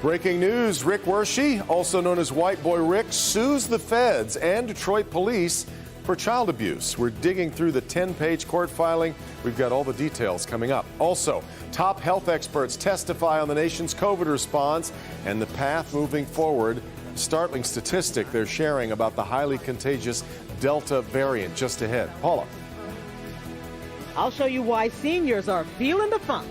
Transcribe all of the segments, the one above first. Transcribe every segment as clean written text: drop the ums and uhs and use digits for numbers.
Breaking news, Rick Wershey, also known as White Boy Rick, sues the feds and Detroit police for child abuse. We're digging through the 10-page court filing. We've got all the details coming up. Also, top health experts testify on the nation's COVID response and the path moving forward. Startling statistic they're sharing about the highly contagious Delta variant just ahead. Paula. I'll show you why seniors are feeling the funk.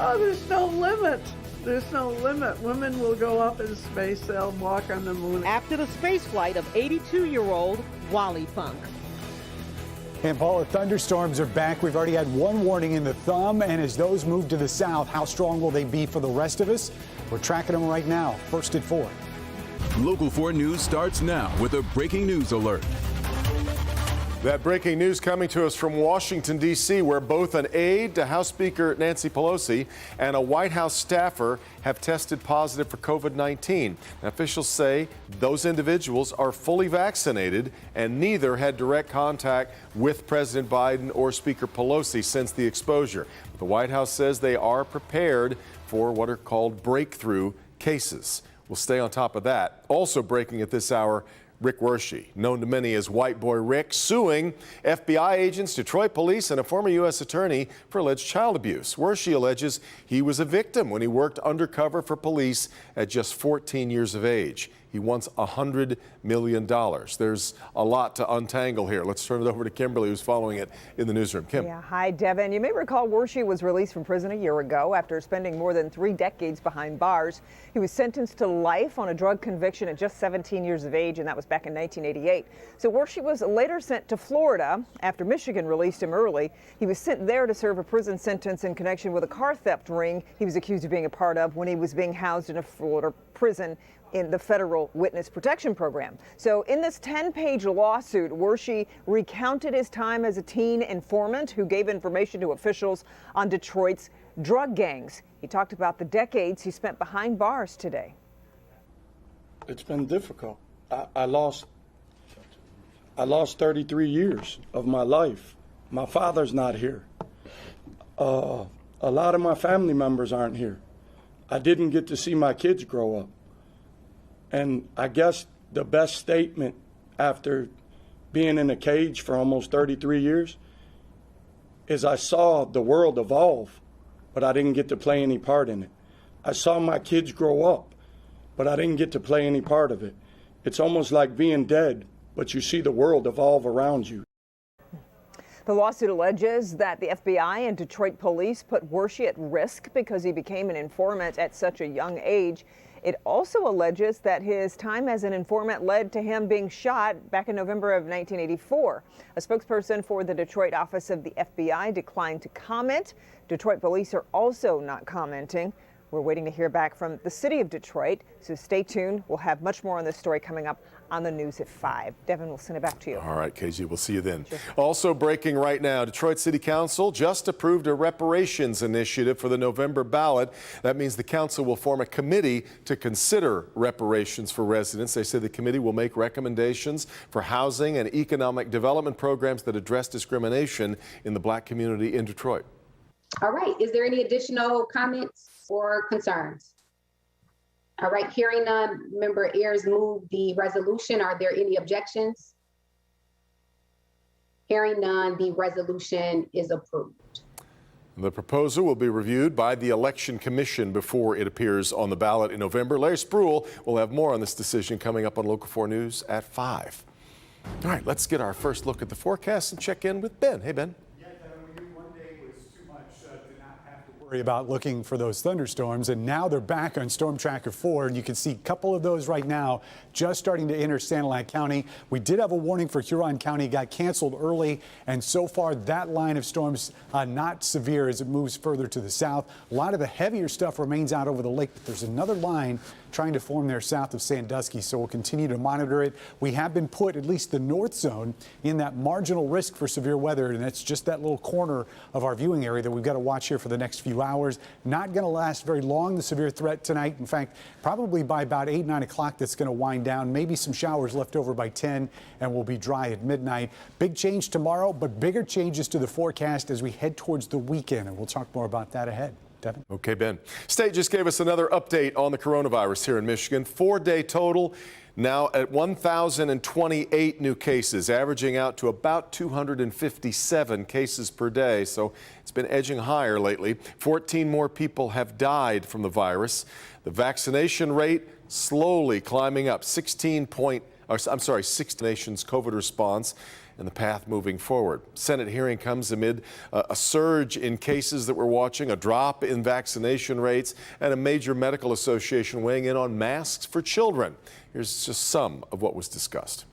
Oh, there's no limit. There's no limit. Women will go up in space. They'll walk on the moon. After the space flight of 82-year-old Wally Funk. And Paula, thunderstorms are back. We've already had one warning in the thumb, and as those move to the south, how strong will they be for the rest of us? We're tracking them right now. First at 4. Local 4 News starts now with a breaking news alert. That breaking news coming to us from Washington, D.C., where both an aide to House Speaker Nancy Pelosi and a White House staffer have tested positive for COVID-19. Officials say those individuals are fully vaccinated and neither had direct contact with President Biden or Speaker Pelosi since the exposure. The White House says they are prepared for what are called breakthrough cases. We'll stay on top of that. Also breaking at this hour, Rick Wershey, known to many as White Boy Rick, suing FBI agents, Detroit police, and a former U.S. attorney for alleged child abuse. Wershey alleges he was a victim when he worked undercover for police at just 14 years of age. He wants $100 million. There's a lot to untangle here. Let's turn it over to Kimberly, who's following it in the newsroom. Kim. Yeah, hi, Devin. You may recall Wershey was released from prison a year ago after spending more than 3 decades behind bars. He was sentenced to life on a drug conviction at just 17 years of age, and that was back in 1988. So Wershey was later sent to Florida after Michigan released him early. He was sent there to serve a prison sentence in connection with a car theft ring he was accused of being a part of when he was being housed in a Florida prison in the federal witness protection program. So in this 10-page lawsuit, Wershey recounted his time as a teen informant who gave information to officials on Detroit's drug gangs. He talked about the decades he spent behind bars today. It's been difficult. I lost 33 years of my life. My father's not here. A lot of my family members aren't here. I didn't get to see my kids grow up. And I guess the best statement after being in a cage for almost 33 years is I saw the world evolve, but I didn't get to play any part in it. I saw my kids grow up, but I didn't get to play any part of it. It's almost like being dead, but you see the world evolve around you. The lawsuit alleges that the FBI and Detroit police put Wershey at risk because he became an informant at such a young age. It also alleges that his time as an informant led to him being shot back in November of 1984. A spokesperson for the Detroit office of the FBI declined to comment. Detroit police are also not commenting. We're waiting to hear back from the city of Detroit, so stay tuned. We'll have much more on this story coming up on the news at 5. Devin, we'll send it back to you. All right, KG, we'll see you then. Sure. Also breaking right now, Detroit City Council just approved a reparations initiative for the November ballot. That means the council will form a committee to consider reparations for residents. They say the committee will make recommendations for housing and economic development programs that address discrimination in the Black community in Detroit. All right, is there any additional comments or concerns? All right, hearing none, Member Ayers moved the resolution. Are there any objections? Hearing none, the resolution is approved. The proposal will be reviewed by the Election Commission before it appears on the ballot in November. Larry Spruill will have more on this decision coming up on Local 4 News at 5. All right, let's get our first look at the forecast and check in with Ben. Hey, Ben. Worry about looking for those thunderstorms, and now they're back on Storm Tracker 4, and you can see a couple of those right now just starting to enter Sanilac County. We did have a warning for Huron County, got canceled early, and so far that line of storms not severe as it moves further to the south. A lot of the heavier stuff remains out over the lake, but there's another line trying to form there south of Sandusky, so we'll continue to monitor it. We have been put, at least the north zone, in that marginal risk for severe weather, and that's just that little corner of our viewing area that we've got to watch here for the next few hours. Not going to last very long, the severe threat tonight. In fact, probably by about 8, 9 o'clock that's going to wind down. Maybe some showers left over by 10, and we'll be dry at midnight. Big change tomorrow, but bigger changes to the forecast as we head towards the weekend, and we'll talk more about that ahead. Devin? Okay, Ben. State just gave us another update on the coronavirus here in Michigan. 4-day total, now at 1,028 new cases, averaging out to about 257 cases per day. So it's been edging higher lately. 14 more people have died from the virus. The vaccination rate slowly climbing up. 16 nation's COVID response, and the path moving forward. Senate hearing comes amid a surge in cases that we're watching, a drop in vaccination rates, and a major medical association weighing in on masks for children. Here's just some of what was discussed.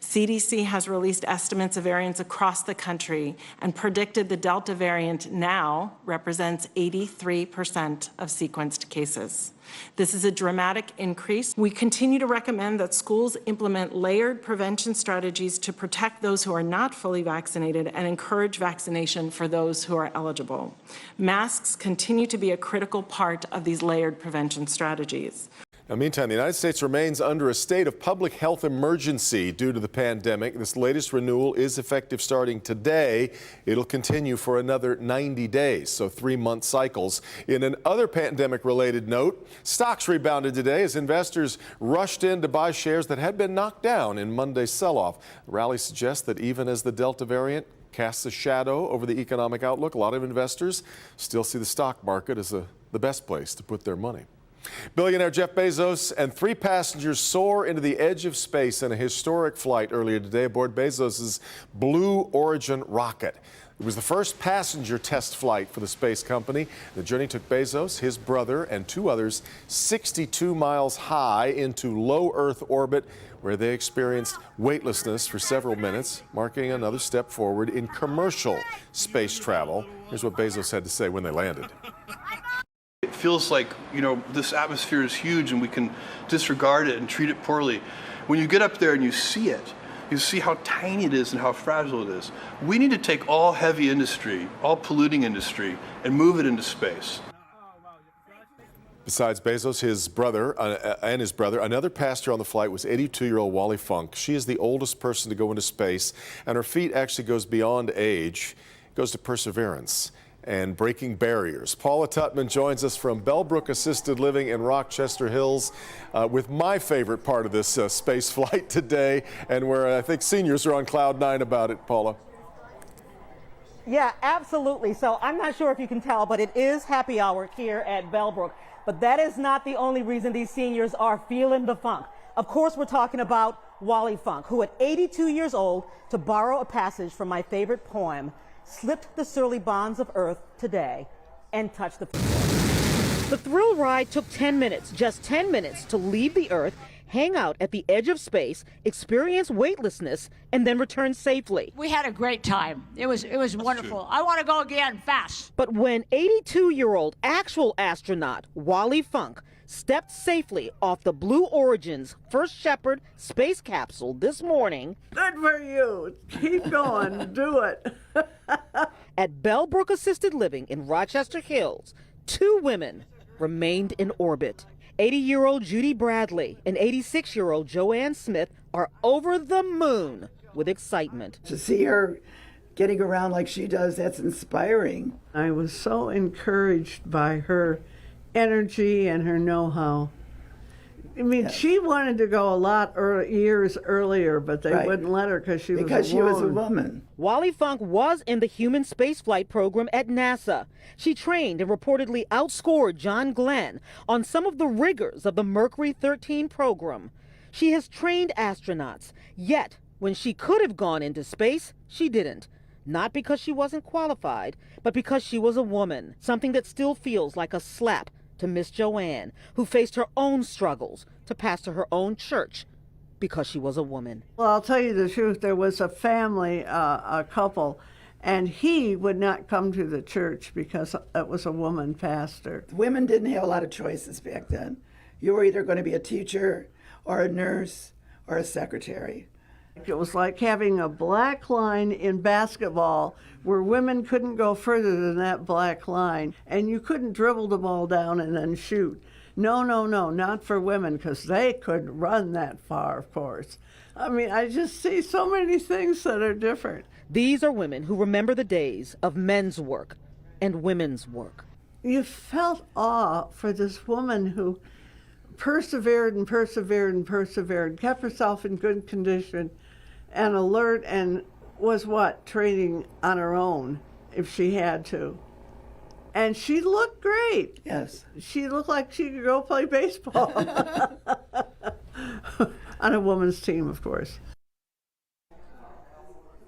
CDC has released estimates of variants across the country and predicted the Delta variant now represents 83% of sequenced cases. This is a dramatic increase. We continue to recommend that schools implement layered prevention strategies to protect those who are not fully vaccinated and encourage vaccination for those who are eligible. Masks continue to be a critical part of these layered prevention strategies. Now, meantime, the United States remains under a state of public health emergency due to the pandemic. This latest renewal is effective starting today. It'll continue for another 90 days, so 3-month cycles. In another pandemic-related note, stocks rebounded today as investors rushed in to buy shares that had been knocked down in Monday's sell-off. The rally suggests that even as the Delta variant casts a shadow over the economic outlook, a lot of investors still see the stock market as the best place to put their money. Billionaire Jeff Bezos and 3 passengers soar into the edge of space in a historic flight earlier today aboard Bezos's Blue Origin rocket. It was the first passenger test flight for the space company. The journey took Bezos, his brother, and 2 others 62 miles high into low Earth orbit, where they experienced weightlessness for several minutes, marking another step forward in commercial space travel. Here's what Bezos had to say when they landed. It feels like, this atmosphere is huge and we can disregard it and treat it poorly. When you get up there and you see it, you see how tiny it is and how fragile it is. We need to take all heavy industry, all polluting industry, and move it into space. Besides Bezos, his brother, another passenger on the flight was 82-year-old Wally Funk. She is the oldest person to go into space, and her feat actually goes beyond age. It goes to perseverance and breaking barriers. Paula Tutman joins us from Bellbrook Assisted Living in Rochester Hills with my favorite part of this space flight today, and where I think seniors are on cloud 9 about it. Paula. Yeah, absolutely. So I'm not sure if you can tell, but it is happy hour here at Bellbrook. But that is not the only reason these seniors are feeling the funk. Of course, we're talking about Wally Funk, who at 82 years old, to borrow a passage from my favorite poem, slipped the surly bonds of earth today and touched the floor. The thrill ride took 10 minutes, just 10 minutes to leave the earth, hang out at the edge of space, experience weightlessness, and then return safely. We had a great time. It was wonderful. I want to go again fast. But when 82-year-old actual astronaut Wally Funk stepped safely off the Blue Origin's First Shepard space capsule this morning. Good for you. Keep going. Do it. At Bellbrook Assisted Living in Rochester Hills, 2 women remained in orbit. 80-year-old Judy Bradley and 86-year-old Joanne Smith are over the moon with excitement. To see her getting around like she does, that's inspiring. I was so encouraged by her energy and her know-how. I mean, yes. She wanted to go a lot years earlier, but they wouldn't let her because she was a woman. Wally Funk was in the human spaceflight program at NASA. She trained and reportedly outscored John Glenn on some of the rigors of the Mercury 13 program. She has trained astronauts, yet when she could have gone into space, she didn't. Not because she wasn't qualified, but because she was a woman, something that still feels like a slap to Miss Joanne, who faced her own struggles to pastor her own church because she was a woman. Well, I'll tell you the truth. There was a family, a couple, and he would not come to the church because it was a woman pastor. Women didn't have a lot of choices back then. You were either going to be a teacher or a nurse or a secretary. It was like having a black line in basketball where women couldn't go further than that black line, and you couldn't dribble the ball down and then shoot. No, not for women, because they couldn't run that far, of course. I mean, I just see so many things that are different. These are women who remember the days of men's work and women's work. you felt awe for this woman who persevered and persevered and persevered, kept herself in good condition and alert, and was training on her own if she had to. And she looked great. Yes. She looked like she could go play baseball. On a woman's team, of course.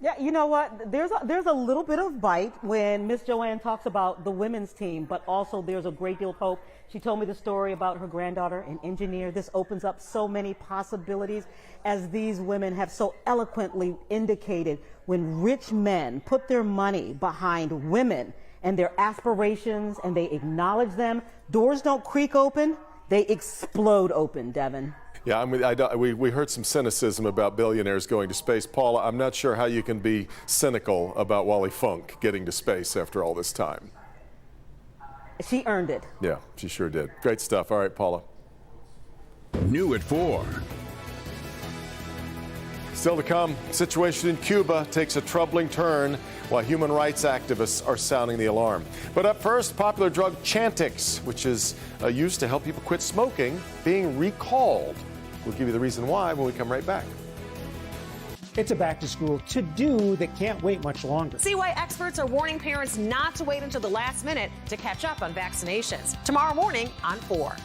Yeah, you know what? There's a little bit of bite when Miss Joanne talks about the women's team, but also there's a great deal of hope. She told me the story about her granddaughter, an engineer. This opens up so many possibilities, as these women have so eloquently indicated. When rich men put their money behind women and their aspirations and they acknowledge them, doors don't creak open, they explode open, Devin. Yeah, I mean, we heard some cynicism about billionaires going to space. Paula, I'm not sure how you can be cynical about Wally Funk getting to space after all this time. She earned it. Yeah, she sure did. Great stuff. All right, Paula. New at 4. Still to come, situation in Cuba takes a troubling turn while human rights activists are sounding the alarm. But up first, popular drug Chantix, which is used to help people quit smoking, being recalled. We'll give you the reason why when we come right back. It's a back-to-school to-do that can't wait much longer. See why experts are warning parents not to wait until the last minute to catch up on vaccinations. Tomorrow morning on 4.